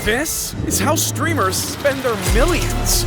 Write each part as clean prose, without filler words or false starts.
This is how streamers spend their millions.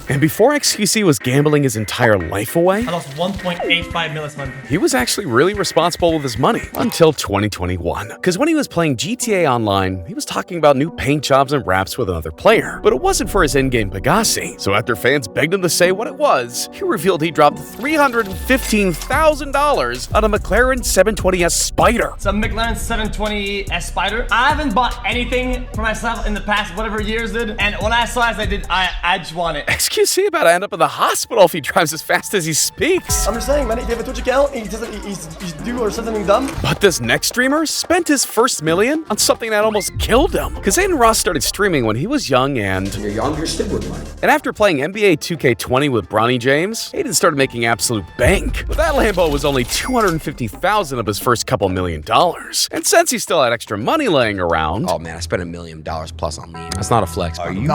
And before XQC was gambling his entire life away, I lost 1.85 mil this month. he was actually really responsible with his money until 2021. Because when he was playing GTA Online, he was talking about new paint jobs and raps with another player. But it wasn't for his in-game Pegasi. So after fans begged him to say what it was, he revealed he dropped $315,000 on a McLaren 720S Spider. It's a McLaren 720S Spider. I haven't bought anything for myself in the past whatever years, dude. And when I saw it, I just want it. XQC about to end up in the hospital if he drives as fast as he speaks. I'm just saying, man, if you have a Twitch account and he's do or something dumb. But this next streamer spent his first million on something that almost killed him. Because Aiden Ross started streaming when he was young and... You're young, you're still with money. And after playing NBA 2K20 with Bronny James, Aiden started making absolute bank. But that Lambo was only $250,000 of his first couple $1 million. And since he still had extra money laying around... Oh man, I spent $1 million plus on lean. That's not a flex. Are you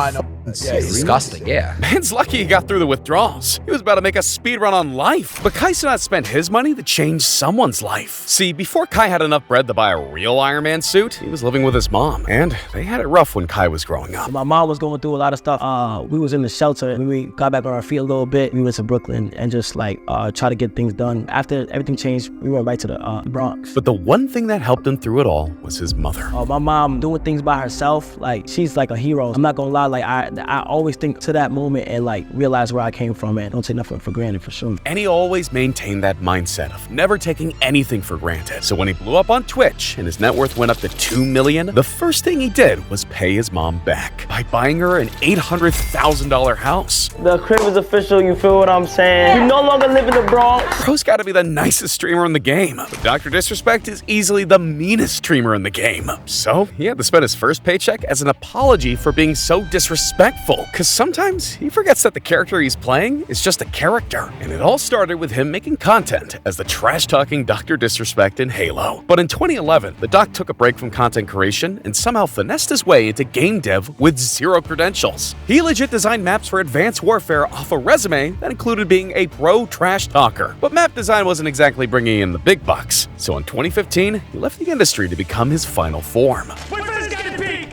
It's disgusting, yeah. Man's lucky he got through the withdrawals. He was about to make a speed run on life. But Kai Cenat spent his money to change someone's life. See, before Kai had enough bread to buy a real Iron Man suit, he was living with his mom. And they had it rough when Kai was growing up. My mom was going through a lot of stuff. We was in the shelter. When we got back on our feet a little bit, we went to Brooklyn and just like try to get things done. After everything changed, we went right to the Bronx. But the one thing that helped him through it all was his mother. My mom doing things by herself, like she's like a hero. I'm not gonna lie, like I always think to that moment and like realize where I came from and don't take nothing for granted for sure. And he always maintained that mindset of never taking anything for granted. So when he blew up on Twitch and his net worth went up to $2 million, the first thing he did was pay his mom back by buying her an $800,000 house. The crib is official, you feel what I'm saying? You no longer live in the Bronx. Bro's gotta be the nicest streamer in the game. But Dr. Disrespect is easily the meanest streamer in the game. So he had to spend his first paycheck as an apology for being so disrespectful. Cause sometimes he forgets that the character he's playing is just a character. And it all started with him making content as the trash-talking Dr. Disrespect in Halo. But in 2011, the doc took a break from content creation and somehow finessed his way into game dev with zero credentials. He legit designed maps for Advanced Warfare off a resume that included being a pro trash talker. But map design wasn't exactly bringing in the big bucks. So in 2015, he left the industry to become his final form. Wait for this guy to peek!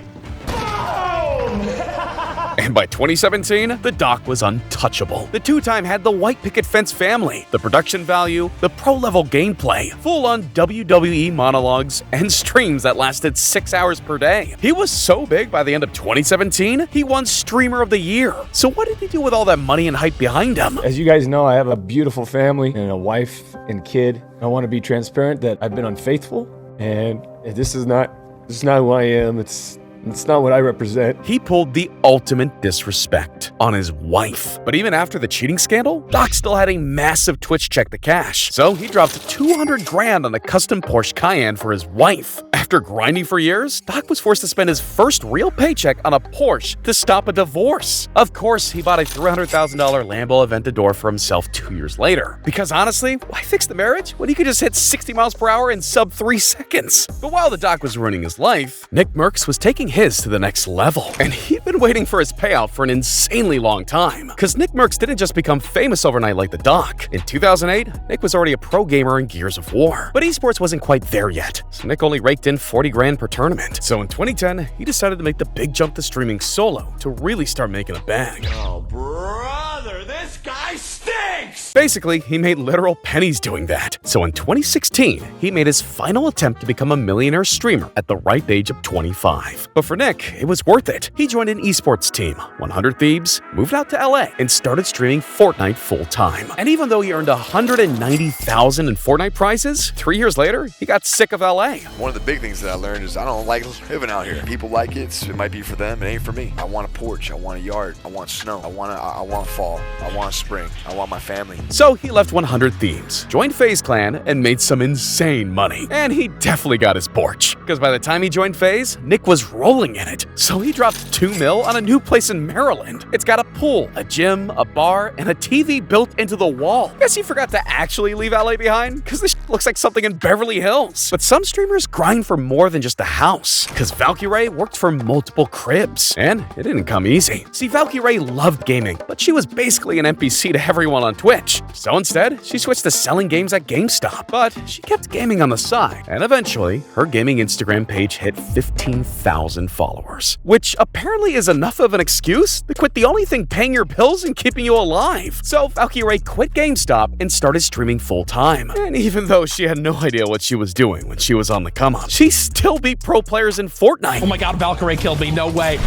And by 2017, the doc was untouchable. The two-time had the white picket fence family, the production value, the pro-level gameplay, full-on WWE monologues, and streams that lasted 6 hours per day. He was so big by the end of 2017, he won Streamer of the Year. So what did he do with all that money and hype behind him? As you guys know, I have a beautiful family and a wife and kid. I want to be transparent that I've been unfaithful, and this is not who I am. It's not what I represent. He pulled the ultimate disrespect on his wife. But even after the cheating scandal, Doc still had a massive Twitch check to cash. So he dropped 200 grand on a custom Porsche Cayenne for his wife. After grinding for years, Doc was forced to spend his first real paycheck on a Porsche to stop a divorce. Of course, he bought a $300,000 Lambo Aventador for himself 2 years later. Because honestly, why fix the marriage when he could just hit 60 miles per hour in sub 3 seconds? But while the Doc was ruining his life, Nick Merckx was taking his to the next level. And he'd been waiting for his payout for an insanely long time. Because Nick Merckx didn't just become famous overnight like the Doc. In 2008, Nick was already a pro gamer in Gears of War. But esports wasn't quite there yet, so Nick only raked in 40 grand per tournament. So in 2010, he decided to make the big jump to streaming solo to really start making a bag. Oh, brother, this guy stinks! Basically, he made literal pennies doing that. So in 2016, he made his final attempt to become a millionaire streamer at the ripe age of 25. But for Nick, it was worth it. He joined an esports team, 100 Thieves, moved out to LA, and started streaming Fortnite full-time. And even though he earned $190,000 in Fortnite prizes, 3 years later, he got sick of LA. One of the big things that I learned is I don't like living out here. People like it, so it might be for them, it ain't for me. I want a porch, I want a yard, I want snow, I want fall, I want spring, I want my family. So he left 100 Thieves, joined FaZe Clan, and made some insane money. And he definitely got his porch, because by the time he joined FaZe, Nick was rolling in it. So he dropped $2 million on a new place in Maryland. It's got a pool, a gym, a bar, and a TV built into the wall. Guess he forgot to actually leave LA behind, because this looks like something in Beverly Hills. But some streamers grind for more than just a house, because Valkyrae worked for multiple cribs, and it didn't come easy. See, Valkyrae loved gaming, but she was basically an NPC to everyone on Twitch. splurge. So instead, she switched to selling games at GameStop. But she kept gaming on the side, and eventually, her gaming Instagram page hit 15,000 followers, which apparently is enough of an excuse to quit the only thing paying your bills and keeping you alive. So Valkyrae quit GameStop and started streaming full-time. And even though she had no idea what she was doing when she was on the come-up, she still beat pro players in Fortnite. Oh my god, Valkyrae killed me. No way.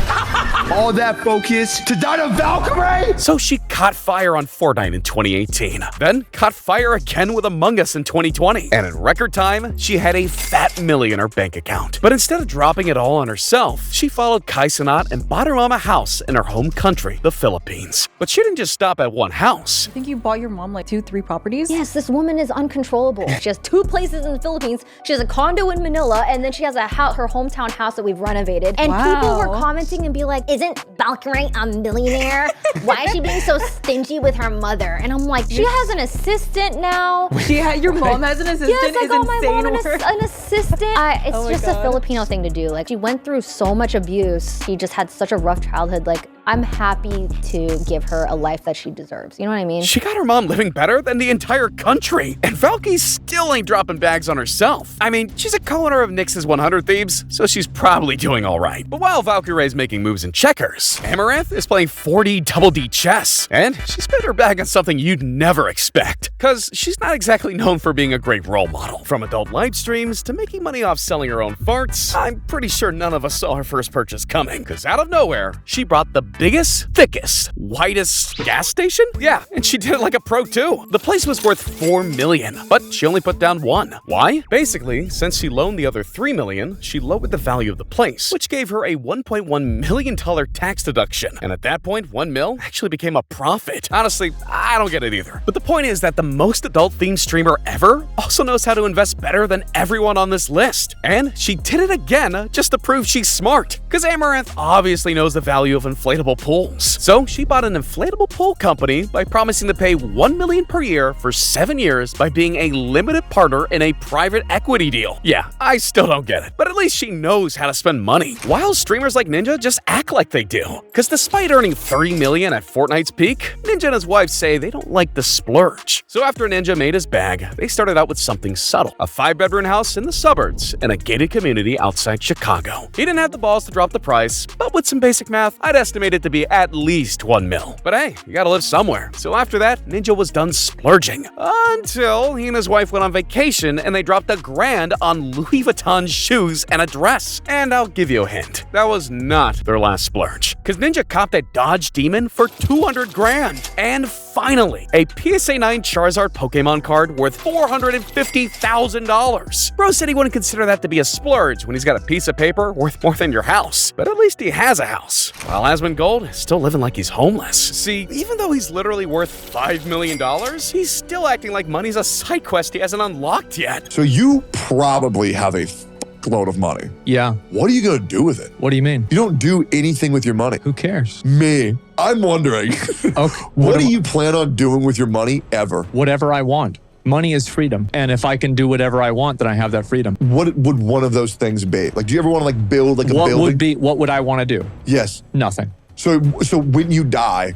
All that focus to die to Valkyrae? So she caught fire on Fortnite in 2018, then caught fire again with Among Us in 2020, and in record time, she had a fat million in her bank account. But instead of dropping it all on herself, she followed Kai Cenat and bought her mom a house in her home country, the Philippines. But she didn't just stop at one house. I think you bought your mom like 2-3 properties? Yes, this woman is uncontrollable. She has 2 places in the Philippines. She has a condo in Manila, and then she has a house, her hometown house that we've renovated. And people were commenting and be like, isn't Valkyrae a millionaire? Why is she being so stingy with her mother? And I'm like, she has an assistant now. Your mom has an assistant? Yes, I got my mom an insane assistant. It's just a Filipino thing to do. Like, she went through so much abuse. She just had such a rough childhood. Like, I'm happy to give her a life that she deserves. You know what I mean? She got her mom living better than the entire country. And Valky still ain't dropping bags on herself. I mean, she's a co-owner of Nyx's 100 Thieves, so she's probably doing all right. But while Valkyrae's making moves in checkers, Amaranth is playing 4D Double D chess. And she spent her bag on something you'd never expect. Cause she's not exactly known for being a great role model. From adult live streams to making money off selling her own farts, I'm pretty sure none of us saw her first purchase coming. Cause out of nowhere, she brought the biggest, thickest, whitest gas station? Yeah, and she did it like a pro too. The place was worth $4 million, but she only put down $1 million. Why? Basically, since she loaned the other $3 million, she lowered the value of the place, which gave her a $1.1 million tax deduction. And at that point, $1 million actually became a profit. Honestly, I don't get it either. But the point is that the most adult-themed streamer ever also knows how to invest better than everyone on this list. And she did it again just to prove she's smart. Because Amaranth obviously knows the value of inflatable pools. So she bought an inflatable pool company by promising to pay $1 million per year for 7 years by being a limited partner in a private equity deal. Yeah, I still don't get it, but at least she knows how to spend money. While streamers like Ninja just act like they do. Because despite earning $30 million at Fortnite's peak, Ninja and his wife say they don't like the splurge. So after Ninja made his bag, they started out with something subtle. A 5-bedroom house in the suburbs in a gated community outside Chicago. He didn't have the balls to drop the price, but with some basic math, I'd estimate it to be at least $1 million. But hey, you gotta live somewhere. So after that, Ninja was done splurging. Until he and his wife went on vacation and they dropped $1,000 on Louis Vuitton shoes and a dress. And I'll give you a hint. That was not their last splurge. Cause Ninja copped a Dodge Demon for $200,000. And finally, a PSA 9 Charizard Pokemon card worth $450,000. Bro said he wouldn't consider that to be a splurge when he's got a piece of paper worth more than your house. But at least he has a house. While Asmongold is still living like he's homeless. See, even though he's literally worth $5 million, he's still acting like money's a side quest he hasn't unlocked yet. So you probably have a load of money. Yeah. What are you gonna do with it? What do you mean? You don't do anything with your money. Who cares? Me. I'm wondering. Okay. What do you plan on doing with your money ever? Whatever I want. Money is freedom. And if I can do whatever I want, then I have that freedom. What would one of those things be? Like, do you ever want to like build like a building? What would I want to do? Yes. Nothing. So when you die,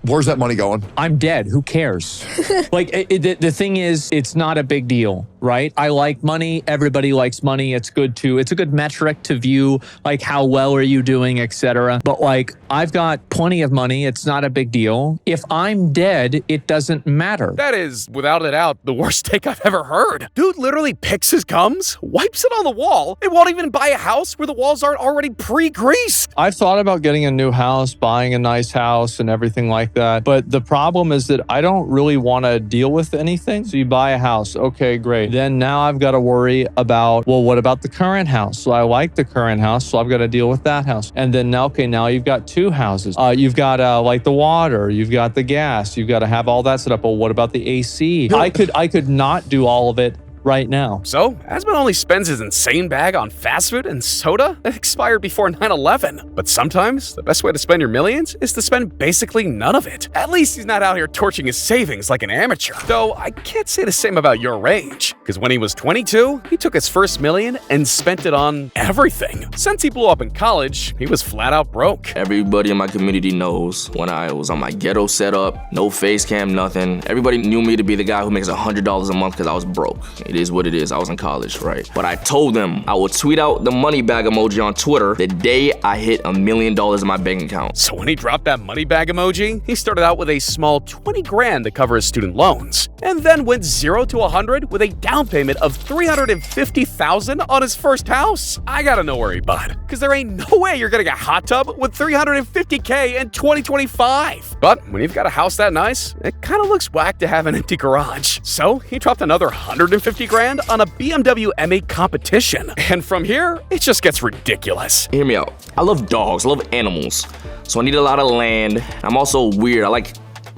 where's that money going? I'm dead. Who cares? Like, the thing is, it's not a big deal, right? I like money. Everybody likes money. It's a good metric to view, like, how well are you doing, etc. But like, I've got plenty of money. It's not a big deal. If I'm dead, it doesn't matter. That is, without a doubt, the worst take I've ever heard. Dude literally picks his gums, wipes it on the wall, and won't even buy a house where the walls aren't already pre-greased. I've thought about getting a new house, buying a nice house and everything like that. But the problem is that I don't really want to deal with anything. So you buy a house. Okay, great. Then now I've got to worry about, well, what about the current house? So I like the current house, so I've got to deal with that house. And then now, okay, now you've got 2 houses. You've got like the water, you've got the gas, you've got to have all that set up. Well, what about the AC? I could not do all of it right now. So, Asmon only spends his insane bag on fast food and soda that expired before 9/11. But sometimes, the best way to spend your millions is to spend basically none of it. At least he's not out here torching his savings like an amateur. Though, I can't say the same about your age, because when he was 22, he took his first million and spent it on everything. Since he blew up in college, he was flat out broke. Everybody in my community knows when I was on my ghetto setup, no face cam, nothing. Everybody knew me to be the guy who makes $100 a month because I was broke. It is what it is. I was in college, right? But I told them I would tweet out the money bag emoji on Twitter the day I hit $1 million in my bank account. So when he dropped that money bag emoji, he started out with a small 20 grand to cover his student loans, and then went 0 to 100 with a down payment of $350,000 on his first house. I gotta know where he bought, because there ain't no way you're getting a hot tub with $350K in 2025. But when you've got a house that nice, it kind of looks whack to have an empty garage. So he dropped another 150 grand on a BMW M8 competition. And from here, it just gets ridiculous. Hear me out. I love dogs, I love animals. So I need a lot of land. I'm also weird, I like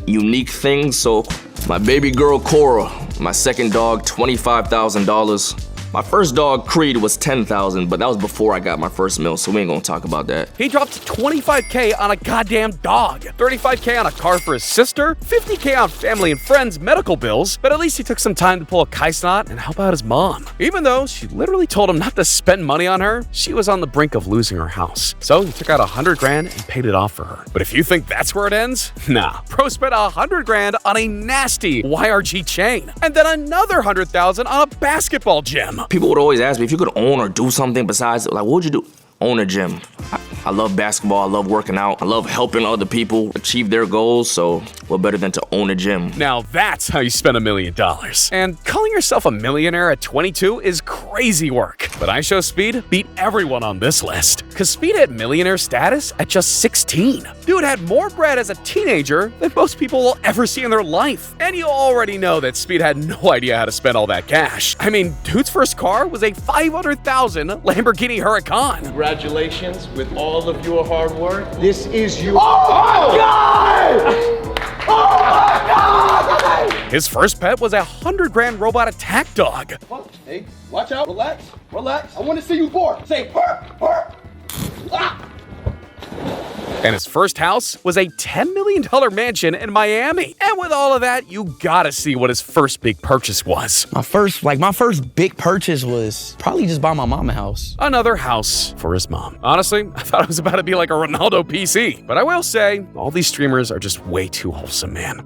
unique things. So my baby girl Cora, my second dog, $25,000. My first dog, Creed, was $10,000, but that was before I got my first meal, so we ain't gonna talk about that. He dropped $25K on a goddamn dog, $35K on a car for his sister, $50K on family and friends' medical bills, but at least he took some time to pull a Kaisnot and help out his mom. Even though she literally told him not to spend money on her, she was on the brink of losing her house. So he took out 100 grand and paid it off for her. But if you think that's where it ends, nah. Bro spent 100 grand on a nasty YRG chain, and then another 100,000 on a basketball gym. People would always ask me if you could own or do something besides, like, what would you do? Own a gym. I love basketball, I love working out, I love helping other people achieve their goals, so what better than to own a gym? Now that's how you spend $1 million. And calling yourself a millionaire at 22 is crazy work. But IShowSpeed beat everyone on this list, because Speed hit millionaire status at just 16. Dude had more bread as a teenager than most people will ever see in their life. And you already know that Speed had no idea how to spend all that cash. I mean, dude's first car was a $500,000 Lamborghini Huracan. Congratulations with all of your hard work. This is your— Oh my God! Oh my God! His first pet was a 100 grand robot attack dog. Hey, watch out, relax, relax. I want to see you bark. Say bark, bark. Ah! And his first house was a $10 million mansion in Miami. And with all of that, you gotta see what his first big purchase was. My first big purchase was probably just buy my mom a house. Another house for his mom. Honestly, I thought it was about to be like a Ronaldo PC. But I will say, all these streamers are just way too wholesome, man.